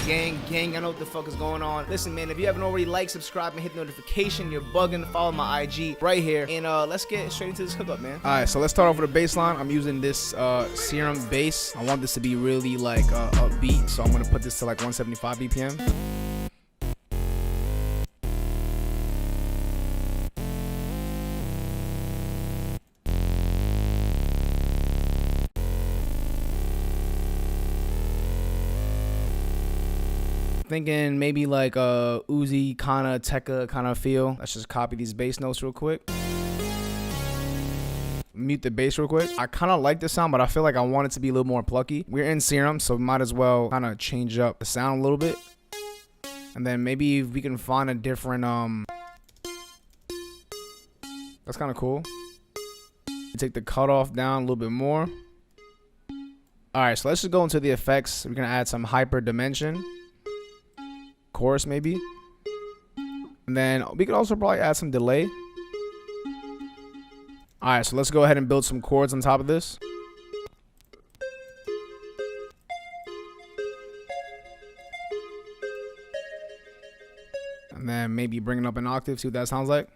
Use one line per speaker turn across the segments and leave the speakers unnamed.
gang, I know what the fuck is going on. Listen, man, if you haven't already liked, subscribe, and hit the notification, you're bugging. Follow my IG right here, and let's get straight into this hookup, man. All right, so let's start off with a bass line. I'm using this Serum bass. I want this to be really like upbeat, so I'm gonna put this to like 175 BPM. Thinking maybe like a Uzi kind of Tekka kind of feel. Let's just copy these bass notes real quick. Mute the bass real quick. I kind of like this sound, but I feel like I want it to be a little more plucky. We're in Serum, so might as well kind of change up the sound a little bit. And then maybe if we can find a different that's kind of cool. Take the cutoff down a little bit more. All right, so let's just go into the effects. We're gonna add some hyper dimension. Chorus maybe, and then we could also probably add some delay. All right, so let's go ahead and build some chords on top of this. And then maybe bring it up an octave, see what that sounds like.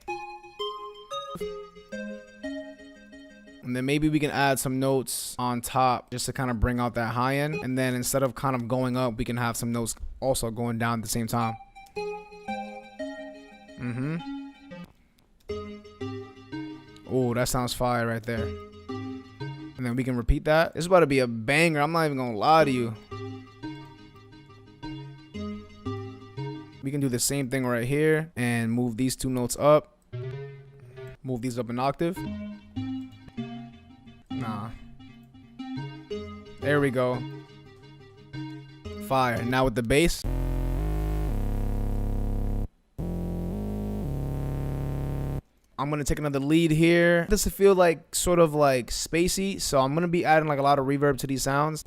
And then maybe we can add some notes on top just to kind of bring out that high end. And then instead of kind of going up, we can have some notes also going down at the same time. Oh, that sounds fire right there. And then we can repeat that. This is about to be a banger. I'm not even gonna lie to you. We can do the same thing right here and move these two notes up. Move these up an octave. Nah. There we go. Fire. Now with the bass. I'm gonna take another lead here. This feel like sort of like spacey, so I'm gonna be adding like a lot of reverb to these sounds.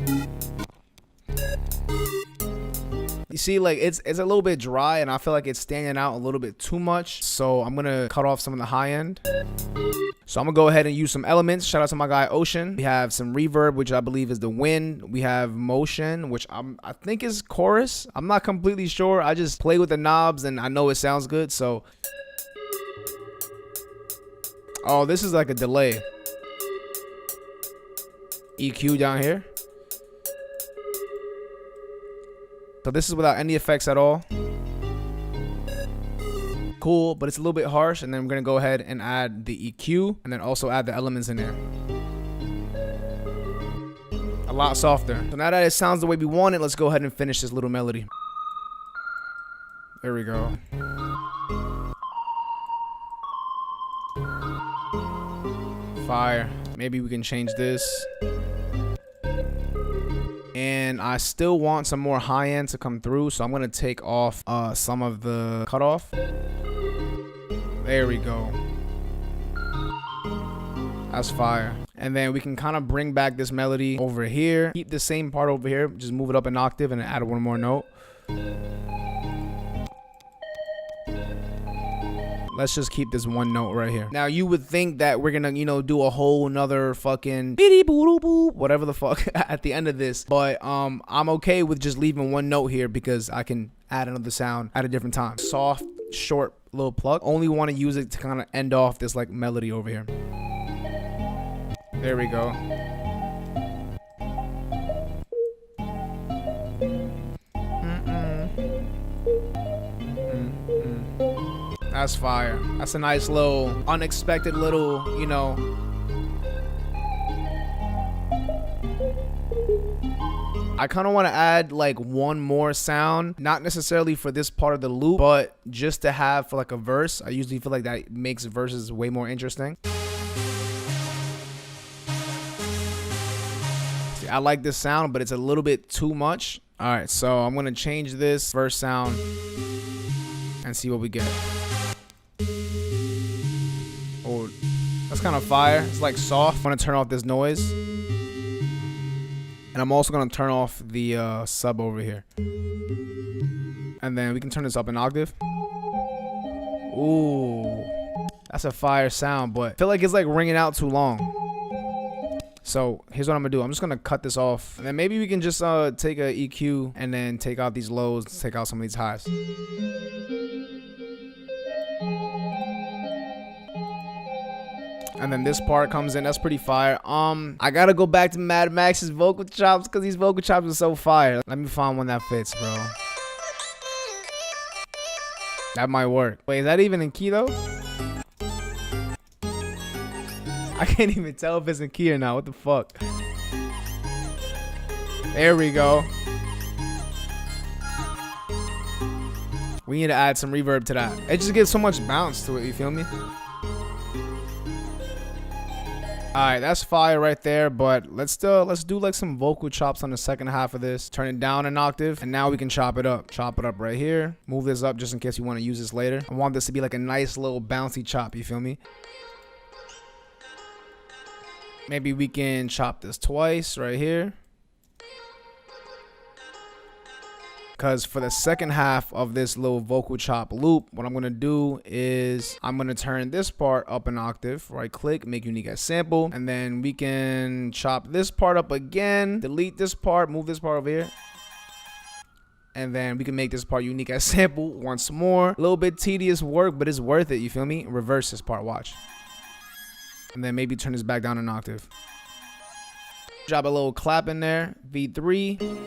You see, like it's a little bit dry, and I feel like it's standing out a little bit too much. So I'm gonna cut off some of the high end. So I'm gonna go ahead and use some elements. Shout out to my guy Ocean. We have some reverb, which I believe is the wind. We have motion, which I think is chorus. I'm not completely sure. I just play with the knobs and I know it sounds good. So, oh, this is like a delay. EQ down here. So this is without any effects at all. Cool, but it's a little bit harsh. And then we're gonna go ahead and add the EQ and then also add the elements in there. A lot softer. So now that it sounds the way we want it, let's go ahead and finish this little melody. There we go. Fire. Maybe we can change this. And I still want some more high end to come through, so I'm gonna take off some of the cutoff. There we go. That's fire. And then we can kind of bring back this melody over here. Keep the same part over here. Just move it up an octave and add one more note. Let's just keep this one note right here. Now you would think that we're gonna, you know, do a whole nother fucking whatever the fuck at the end of this. But I'm okay with just leaving one note here because I can add another sound at a different time. Soft, short little pluck. Only want to use it to kind of end off this like melody over here. There we go. That's fire. That's a nice little, unexpected little, you know. I kind of want to add like one more sound, not necessarily for this part of the loop, but just to have for like a verse. I usually feel like that makes verses way more interesting. See, I like this sound, but it's a little bit too much. All right, so I'm going to change this verse sound and see what we get. Oh, that's kind of fire. It's like soft. I'm going to turn off this noise. And I'm also going to turn off the sub over here. And then we can turn this up an octave. Ooh, that's a fire sound, but I feel like it's like ringing out too long. So here's what I'm gonna do. I'm just gonna cut this off, and then maybe we can just take a EQ and then take out these lows, take out some of these highs. And then this part comes in. That's pretty fire. I gotta go back to Mad Max's vocal chops because these vocal chops are so fire. Let me find one that fits, bro. That might work. Wait, is that even in key though? I can't even tell if it's in key or not. What the fuck? There we go. We need to add some reverb to that. It just gives so much bounce to it, you feel me? Alright, that's fire right there, but let's do like some vocal chops on the second half of this. Turn it down an octave, and now we can chop it up. Chop it up right here. Move this up just in case you want to use this later. I want this to be like a nice little bouncy chop, you feel me? Maybe we can chop this twice right here. Because for the second half of this little vocal chop loop, what I'm going to do is I'm going to turn this part up an octave. Right click, make unique as sample. And then we can chop this part up again. Delete this part, move this part over here. And then we can make this part unique as sample once more. A little bit tedious work, but it's worth it. You feel me? Reverse this part, watch. And then maybe turn this back down an octave. Drop a little clap in there. V3.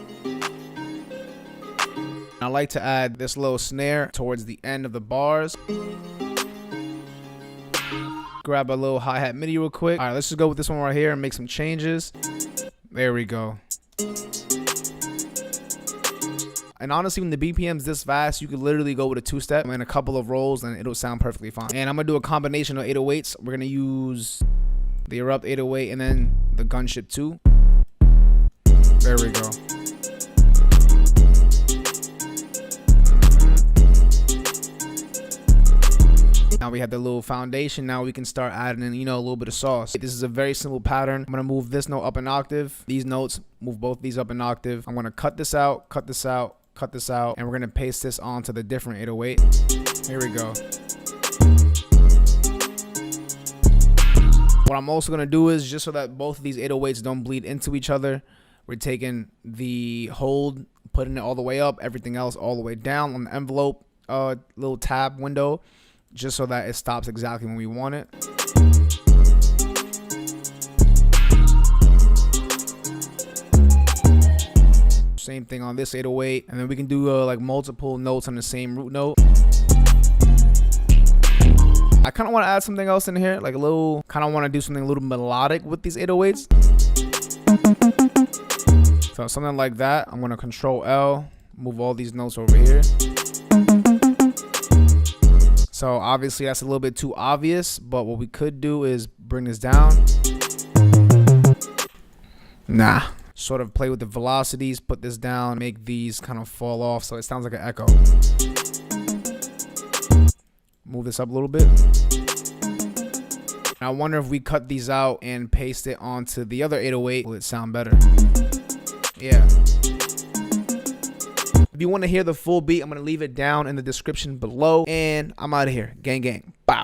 I like to add this little snare towards the end of the bars. Grab a little hi-hat MIDI real quick. All right, let's just go with this one right here and make some changes. There we go. And honestly, when the BPM's this fast, you could literally go with a two-step and a couple of rolls and it'll sound perfectly fine. And I'm gonna do a combination of 808s. We're gonna use the Erupt 808 and then the Gunship 2. There we go. Now we have the little foundation. Now we can start adding in, you know, a little bit of sauce. This is a very simple pattern. I'm gonna move this note up an octave. These notes, move both these up an octave. I'm gonna cut this out, cut this out, cut this out, and we're gonna paste this onto the different 808. Here we go. What I'm also gonna do is, just so that both of these 808s don't bleed into each other, we're taking the hold, putting it all the way up, everything else all the way down on the envelope little tab window, just so that it stops exactly when we want it. Same thing on this 808, and then we can do like multiple notes on the same root note. I kind of want to add something else in here, like a little, kind of want to do something a little melodic with these 808s. So something like that. I'm going to Control L, move all these notes over here. So obviously that's a little bit too obvious, but what we could do is bring this down. Nah. Sort of play with the velocities, put this down, make these kind of fall off so it sounds like an echo. Move this up a little bit. I wonder if we cut these out and paste it onto the other 808, will it sound better? Yeah. If you want to hear the full beat, I'm going to leave it down in the description below. And I'm out of here. Gang, gang. Bow.